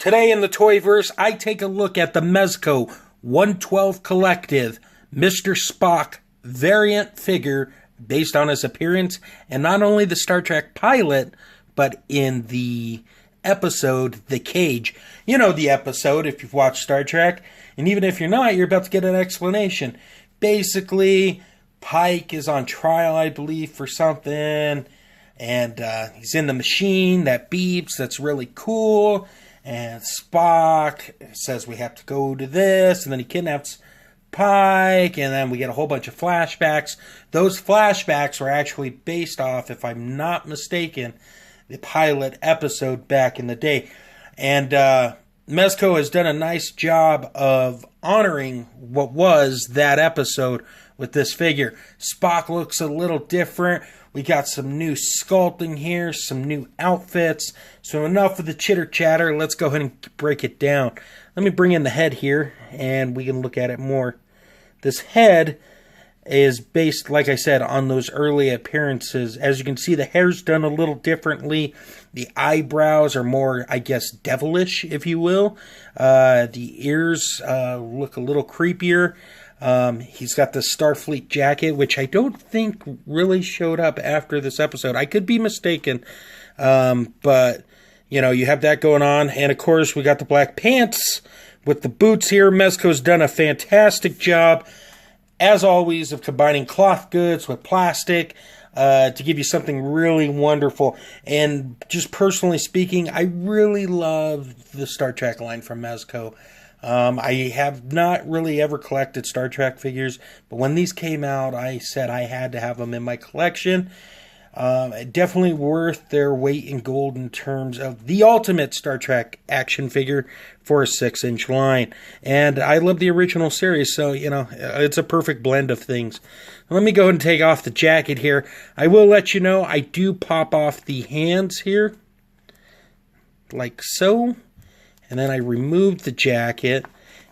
Today in the Toyverse, I take a look at the Mezco 112 Collective Mr. Spock variant figure based on his appearance, and not only the Star Trek pilot, but in the episode The Cage. You know the episode if you've watched Star Trek, and even if you're not, you're about to get an explanation. Basically, Pike is on trial, I believe, for something, and he's in the machine that beeps, that's really cool. And Spock says we have to go to this, and then he kidnaps Pike, and then we get a whole bunch of flashbacks. Those flashbacks were actually based off, if I'm not mistaken, the pilot episode back in the day. And Mezco has done a nice job of honoring what was that episode with this figure. Spock looks a little different. We got some new sculpting here, some new outfits. So enough of the chitter chatter. Let's go ahead and break it down. Let me bring in the head here, and we can look at it more. This head is based, like I said, on those early appearances. As you can see, the hair's done a little differently. The eyebrows are more, I guess, devilish, if you will. The ears look a little creepier. He's got the Starfleet jacket, which I don't think really showed up after this episode. I could be mistaken, but, you know, you have that going on. And, of course, we got the black pants with the boots here. Mezco's done a fantastic job, as always, of combining cloth goods with plastic to give you something really wonderful. And just personally speaking, I really love the Star Trek line from Mezco. I have not really ever collected Star Trek figures, but when these came out, I said I had to have them in my collection. Definitely worth their weight in gold in terms of the ultimate Star Trek action figure for a 6-inch line. And I love the original series, so, you know, it's a perfect blend of things. Let me go ahead and take off the jacket here. I will let you know, I do pop off the hands here, like so. And then I removed the jacket,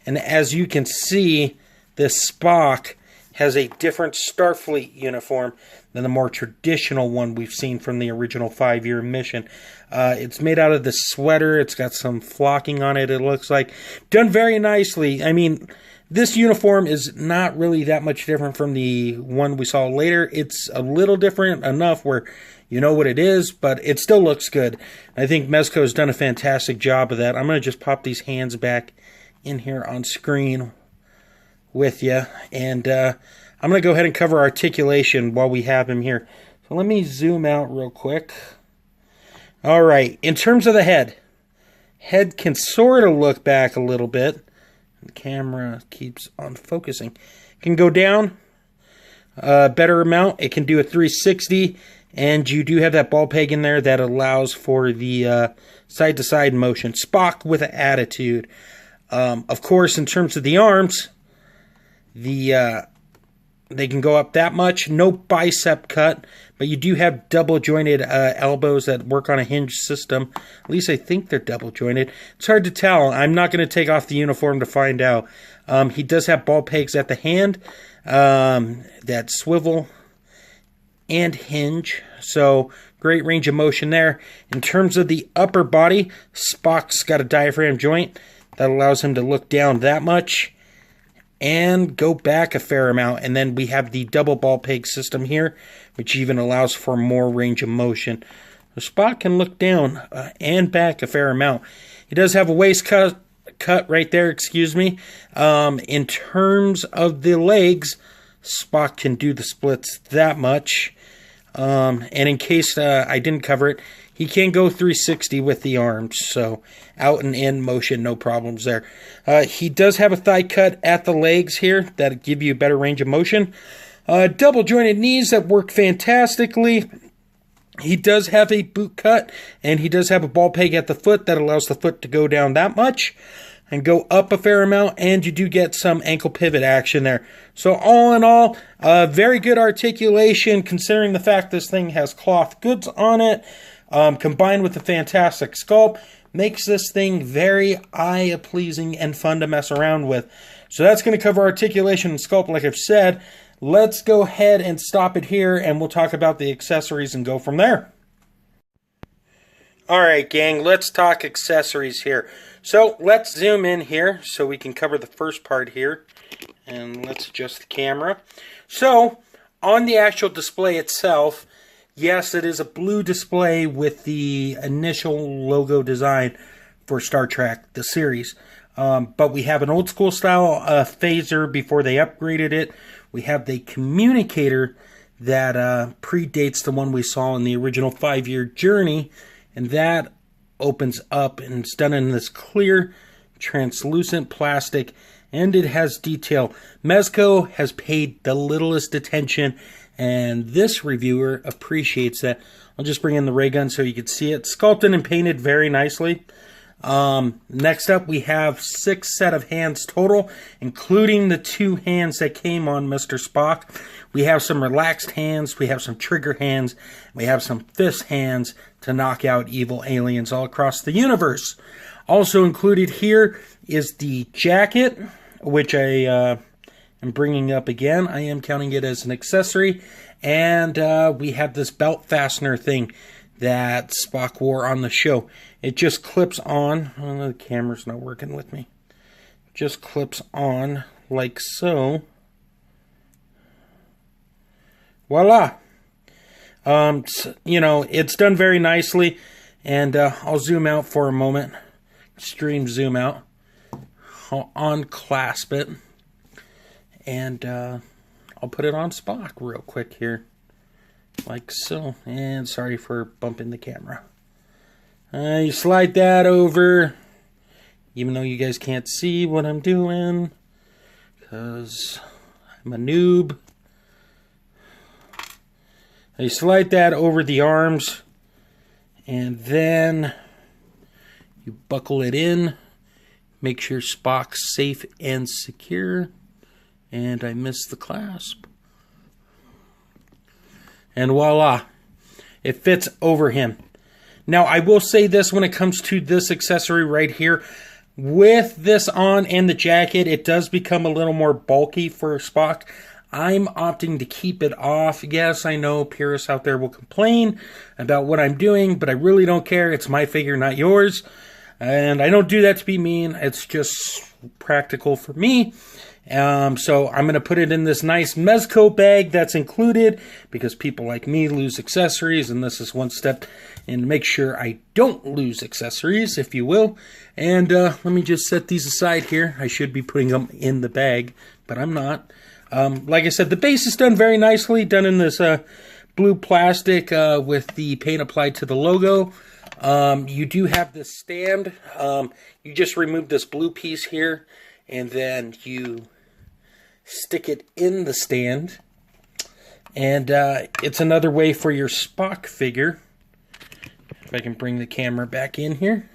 and as you can see, this Spock has a different Starfleet uniform than the more traditional one we've seen from the original 5-year mission. It's made out of this sweater. It's got some flocking on it, it looks like. Done very nicely. I mean, this uniform is not really that much different from the one we saw later. It's a little different enough where you know what it is, but it still looks good. I think Mezco has done a fantastic job of that. I'm going to just pop these hands back in here on screen with you. And I'm going to go ahead and cover articulation while we have him here. So let me zoom out real quick. All right, in terms of the head can sort of look back a little bit. The camera keeps on focusing. It can go down a better amount. It can do a 360. And you do have that ball peg in there that allows for the side-to-side motion. Spock with an attitude. Of course, in terms of the arms, they can go up that much. No bicep cut, but you do have double-jointed elbows that work on a hinge system. At least I think they're double-jointed. It's hard to tell. I'm not going to take off the uniform to find out. He does have ball pegs at the hand that swivel and hinge, so great range of motion there. In terms of the upper body, Spock's got a diaphragm joint that allows him to look down that much and go back a fair amount. And then we have the double ball peg system here, which even allows for more range of motion. So Spock can look down and back a fair amount. He does have a waist cut right there, excuse me. In terms of the legs, Spock can do the splits that much. And in case I didn't cover it, he can go 360 with the arms, so out and in motion, no problems there. He does have a thigh cut at the legs here that give you a better range of motion. Double jointed knees that work fantastically. He does have a boot cut, and he does have a ball peg at the foot that allows the foot to go down that much and go up a fair amount, and you do get some ankle pivot action there. So all in all, very good articulation considering the fact this thing has cloth goods on it, combined with the fantastic sculpt, makes this thing very eye-pleasing and fun to mess around with. So that's going to cover articulation and sculpt, like I've said. Let's go ahead and stop it here, and we'll talk about the accessories and go from there. Alright gang, let's talk accessories here. So let's zoom in here so we can cover the first part here. And let's adjust the camera. So, on the actual display itself, yes, it is a blue display with the initial logo design for Star Trek, the series. But we have an old school style phaser before they upgraded it. We have the communicator that predates the one we saw in the original 5-year journey. And that opens up and it's done in this clear, translucent plastic. And it has detail. Mezco has paid the littlest attention. And this reviewer appreciates that. I'll just bring in the ray gun so you can see it. Sculpted and painted very nicely. Next up, we have 6 set of hands total, including the 2 hands that came on Mr. Spock. We have some relaxed hands, we have some trigger hands, we have some fist hands to knock out evil aliens all across the universe. Also included here is the jacket, which I am bringing up again. I am counting it as an accessory. And we have this belt fastener thing that Spock wore on the show. It just clips on. Oh, the camera's not working with me. Just clips on like so. Voila. You know, it's done very nicely. And I'll zoom out for a moment. Extreme zoom out. I'll unclasp it. And I'll put it on Spock real quick here. Like so. And sorry for bumping the camera. You slide that over. Even though you guys can't see what I'm doing. Because I'm a noob. You slide that over the arms. And then you buckle it in. Make sure Spock's safe and secure. And I missed the clasp. And voila. It fits over him. Now, I will say this when it comes to this accessory right here. With this on and the jacket, it does become a little more bulky for Spock. I'm opting to keep it off. Yes, I know purists out there will complain about what I'm doing, but I really don't care. It's my figure, not yours. And I don't do that to be mean. It's just practical for me. So I'm going to put it in this nice Mezco bag that's included because people like me lose accessories, and this is one step in to make sure I don't lose accessories, if you will. And let me just set these aside here. I should be putting them in the bag, but I'm not. Like I said, the base is done very nicely, done in this blue plastic with the paint applied to the logo. You do have this stand. You just remove this blue piece here, and then you stick it in the stand. And it's another way for your Spock figure, if I can bring the camera back in here,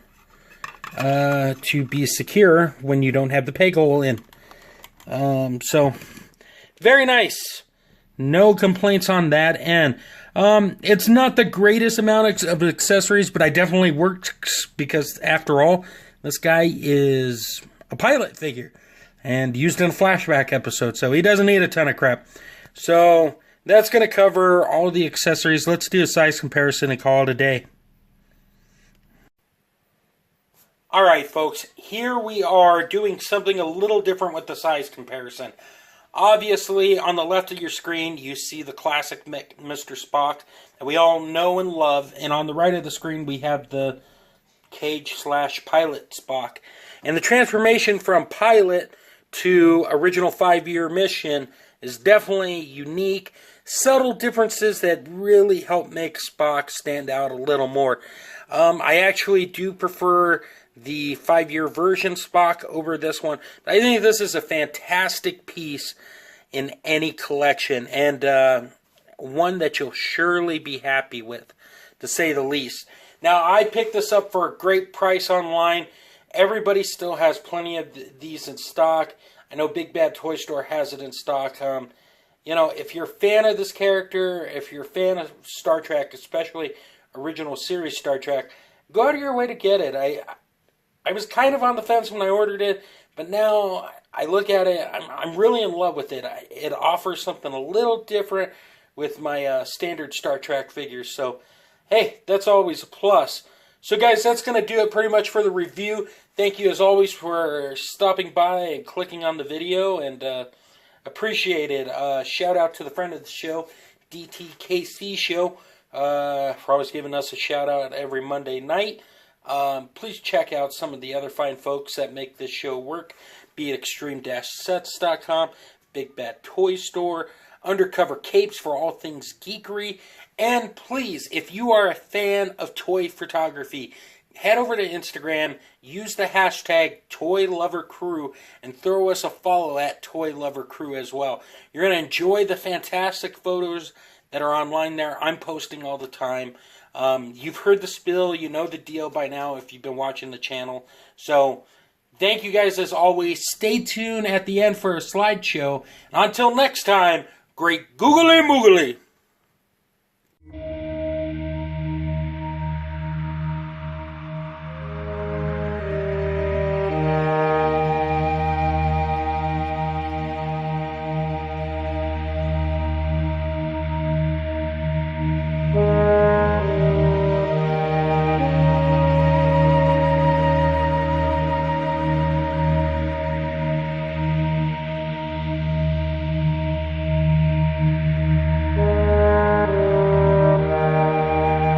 to be secure when you don't have the peg hole in. So, very nice. No complaints on that end. It's not the greatest amount of accessories, but I definitely works because, after all, this guy is a pilot figure and used in a flashback episode, so he doesn't need a ton of crap. So that's going to cover all the accessories. Let's do a size comparison and call it a day. Alright folks, here we are doing something a little different with the size comparison. Obviously, on the left of your screen, you see the classic Mr. Spock that we all know and love. And on the right of the screen, we have the Cage/Pilot Spock. And the transformation from pilot to original 5-year mission is definitely unique. Subtle differences that really help make Spock stand out a little more. I actually do prefer the 5-year version Spock over this one. I think this is a fantastic piece in any collection, and one that you'll surely be happy with, to say the least. Now, I picked this up for a great price online. Everybody still has plenty of these in stock. I know Big Bad Toy Store has it in stock. You know, if you're a fan of this character, if you're a fan of Star Trek, especially original series Star Trek, go out of your way to get it. I was kind of on the fence when I ordered it, but now I look at it, I'm really in love with it. It offers something a little different with my standard Star Trek figures. So, hey, that's always a plus. So guys, that's going to do it pretty much for the review. Thank you as always for stopping by and clicking on the video, and appreciate it. Shout out to the friend of the show, DTKC Show, for always giving us a shout out every Monday night. Please check out some of the other fine folks that make this show work, be it extreme-sets.com, Big Bad Toy Store, Undercover Capes for all things geekery. And please, if you are a fan of toy photography, head over to Instagram, use the hashtag ToyLoverCrew, and throw us a follow at ToyLoverCrew as well. You're going to enjoy the fantastic photos that are online there. I'm posting all the time. You've heard the spill. You know the deal by now if you've been watching the channel. So, thank you guys as always. Stay tuned at the end for a slideshow. And until next time, great googly moogly.